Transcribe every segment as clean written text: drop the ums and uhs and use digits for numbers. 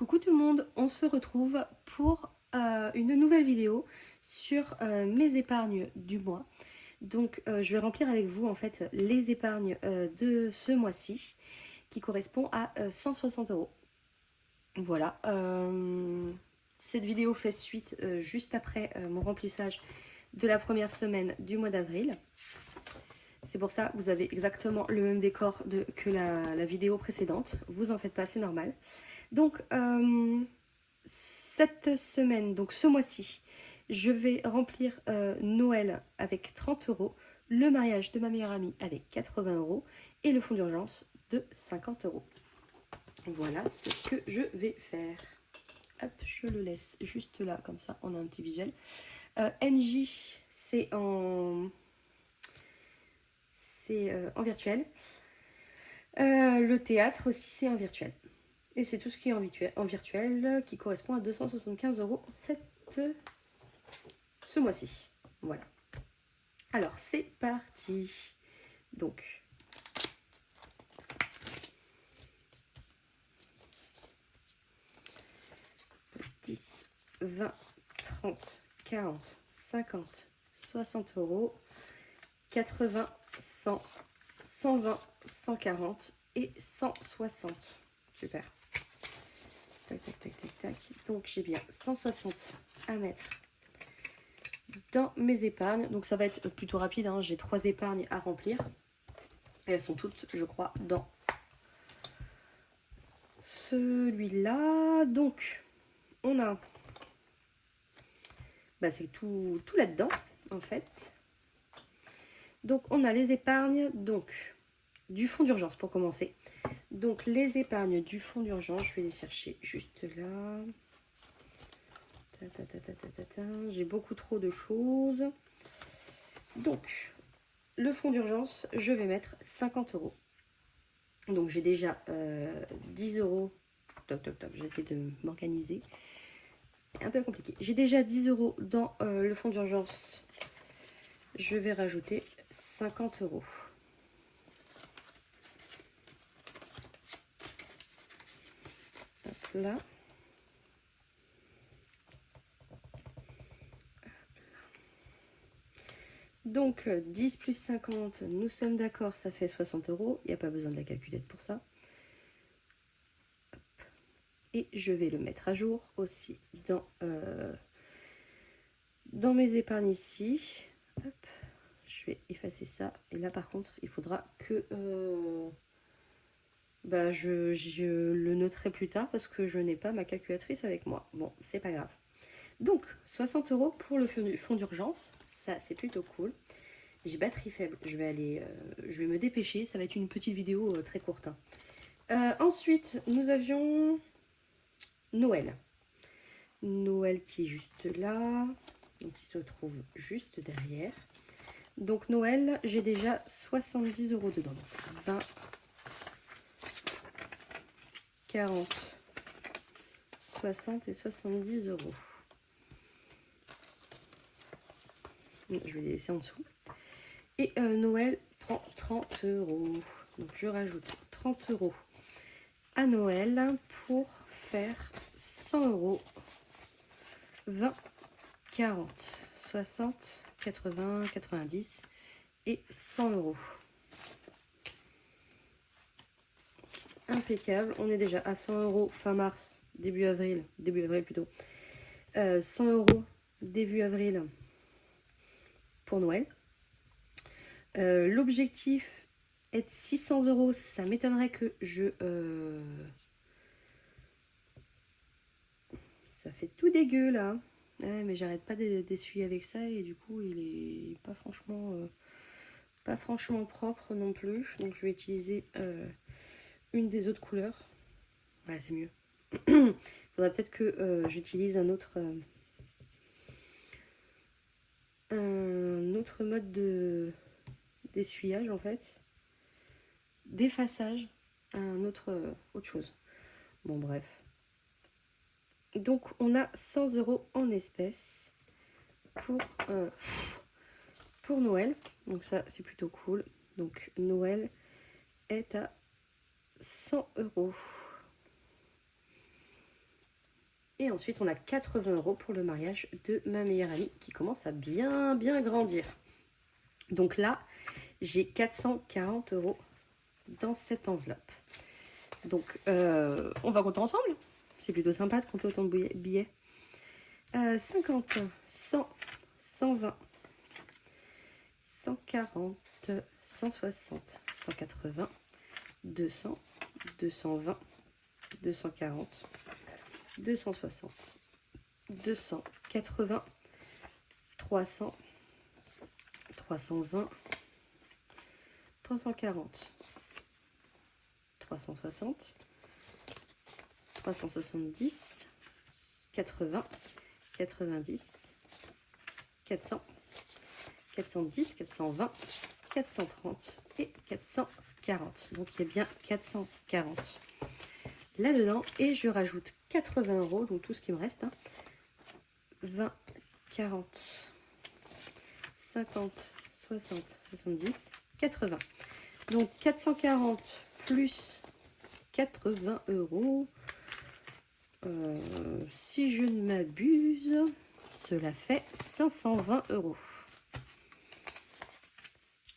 Coucou tout le monde, on se retrouve pour une nouvelle vidéo sur mes épargnes du mois. Donc je vais remplir avec vous en fait les épargnes de ce mois-ci qui correspond à 160 euros. Voilà, cette vidéo fait suite juste après mon remplissage de la première semaine du mois d'avril. C'est pour ça que vous avez exactement le même décor que la vidéo précédente. Vous en faites pas, c'est normal. Donc, cette semaine, donc ce mois-ci, je vais remplir Noël avec 30 euros, le mariage de ma meilleure amie avec 80 euros et le fonds d'urgence de 50 euros. Voilà ce que je vais faire. Hop, je le laisse juste là, comme ça on a un petit visuel. NJ, c'est en virtuel. Le théâtre aussi, c'est en virtuel. Et c'est tout ce qui est en virtuel qui correspond à 275 euros ce mois-ci. Voilà. Alors, c'est parti. Donc, « 10, 20, 30, 40, 50, 60 euros, 80, 100, 120, 140 et 160. Super. Tac, tac, tac, tac, tac. Donc, j'ai bien 160 à mettre dans mes épargnes. Donc, ça va être plutôt rapide, hein. J'ai 3 épargnes à remplir. Et elles sont toutes, je crois, dans celui-là. Donc, on a... c'est tout là-dedans, en fait. Donc, on a les épargnes, donc, du fonds d'urgence, pour commencer. Donc, les épargnes du fonds d'urgence, je vais les chercher juste là. J'ai beaucoup trop de choses. Donc, le fonds d'urgence, je vais mettre 50 euros. Donc, j'ai déjà 10 euros. Toc, toc, toc, j'essaie de m'organiser. C'est un peu compliqué. J'ai déjà 10 euros dans le fonds d'urgence. Je vais rajouter 50 euros. Hop là. Donc 10 plus 50, nous sommes d'accord, ça fait 60 euros. Il n'y a pas besoin de la calculette pour ça. Hop. Et je vais le mettre à jour aussi dans mes épargnes ici. Hop. Je vais effacer ça. Et là par contre, il faudra que je le noterai plus tard parce que je n'ai pas ma calculatrice avec moi. Bon, c'est pas grave. Donc 60 euros pour le fonds d'urgence. Ça, c'est plutôt cool. J'ai batterie faible, je vais me dépêcher, ça va être une petite vidéo très courte. Ensuite, nous avions Noël. Noël qui est juste là, donc il se trouve juste derrière. Donc Noël, j'ai déjà 70 euros dedans. 20, 40, 60 et 70 euros. Je vais les laisser en dessous. Et Noël prend 30 euros. Donc je rajoute 30 euros à Noël pour faire 100 euros. 20, 40, 60, 80, 90 et 100 euros. Impeccable. On est déjà à 100 euros fin mars, début avril plutôt. 100 euros début avril pour Noël. L'objectif est de 600 euros. Ça m'étonnerait que ça fait tout dégueu là. Ouais, mais j'arrête pas d'essuyer avec ça et du coup il est pas franchement propre non plus. Donc je vais utiliser une des autres couleurs. Ouais, c'est mieux. Il faudrait peut-être que j'utilise un autre mode d'essuyage en fait. D'effaçage. Autre chose. Bon bref. Donc on a 100 euros en espèces pour Noël. Donc ça c'est plutôt cool. Donc Noël est à 100 euros. Et ensuite, on a 80 € pour le mariage de ma meilleure amie qui commence à bien grandir. Donc là, j'ai 440 € dans cette enveloppe. Donc, on va compter ensemble. C'est plutôt sympa de compter autant de billets. 50, 100, 120, 140, 160, 180, 200, 220, 240, 260, 280, 300, 320, 340, 360, 370, 80, 90, 400, 410, 420, 430 et 440. Donc il y a bien 440 là-dedans. Et je rajoute 80 €, donc tout ce qui me reste. 20, 40, 50, 60, 70, 80. Donc 440 plus 80 €. Si je ne m'abuse, cela fait 520 €.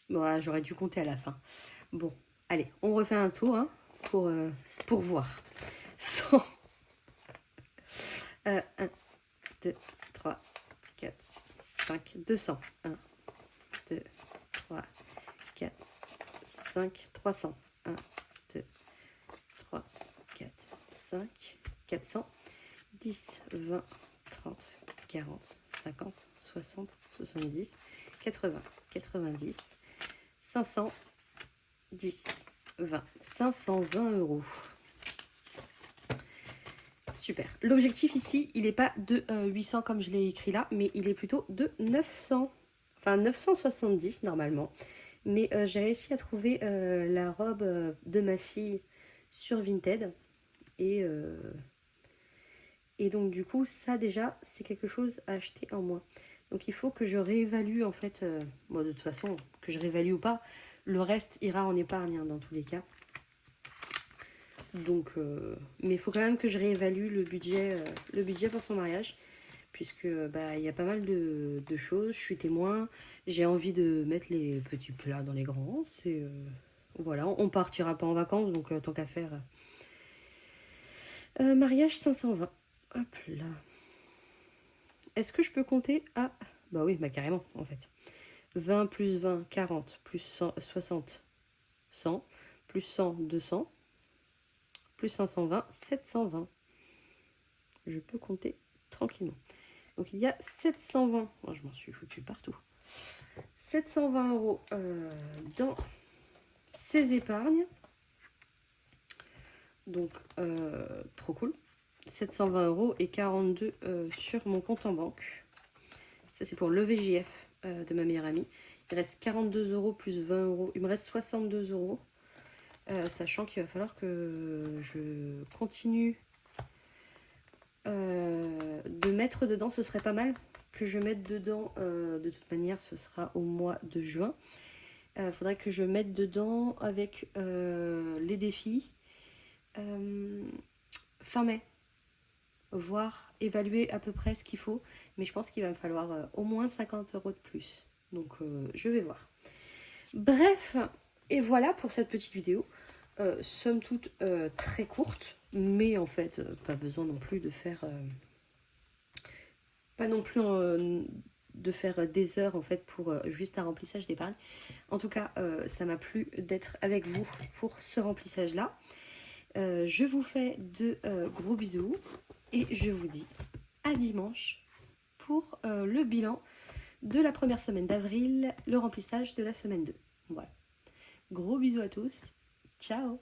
Bon, j'aurais dû compter à la fin. Bon, allez, on refait un tour pour voir. 100. 1, 2, 3, 4, 5, 200. 1, 2, 3, 4, 5, 300. 1, 2, 3, 4, 5, 400, 10, 20, 30, 40, 50, 60, 70, 80, 90, 500, 10, 20, 520 €. Super. L'objectif ici, il n'est pas de 800 comme je l'ai écrit là, mais il est plutôt de 900. Enfin, 970 normalement. Mais j'ai réussi à trouver la robe de ma fille sur Vinted. Et donc du coup, ça déjà, c'est quelque chose à acheter en moins. Donc il faut que je réévalue en fait, bon, de toute façon, que je réévalue ou pas, le reste ira en épargne hein, dans tous les cas. Donc, mais il faut quand même que je réévalue le budget pour son mariage. Puisque bah, y a pas mal de choses, je suis témoin, j'ai envie de mettre les petits plats dans les grands. Voilà, on partira pas en vacances, donc tant qu'à faire. Mariage 520. Hop là. Est-ce que je peux compter à... Bah oui, bah carrément, en fait. 20 plus 20, 40, plus 100, 60, 100, plus 100, 200, plus 520, 720. Je peux compter tranquillement. Donc il y a 720, oh, je m'en suis foutu partout. 720 € dans ces épargnes. Donc trop cool. 720 € et 42 sur mon compte en banque. Ça c'est pour le VJF de ma meilleure amie. Il reste 42 € plus 20 €. Il me reste 62 €. Sachant qu'il va falloir que je continue de mettre dedans. Ce serait pas mal que je mette dedans. De toute manière, ce sera au mois de juin. Faudrait que je mette dedans avec les défis fin mai. Voir, évaluer à peu près ce qu'il faut. Mais je pense qu'il va me falloir au moins 50 € de plus. Donc je vais voir. Bref, et voilà pour cette petite vidéo. Somme toute très courte. Mais en fait, pas besoin non plus de faire... pas non plus de faire des heures en fait pour juste un remplissage d'épargne. En tout cas, ça m'a plu d'être avec vous pour ce remplissage là. Je vous fais de gros bisous et je vous dis à dimanche pour le bilan de la première semaine d'avril, le remplissage de la semaine 2. Voilà. Gros bisous à tous. Ciao.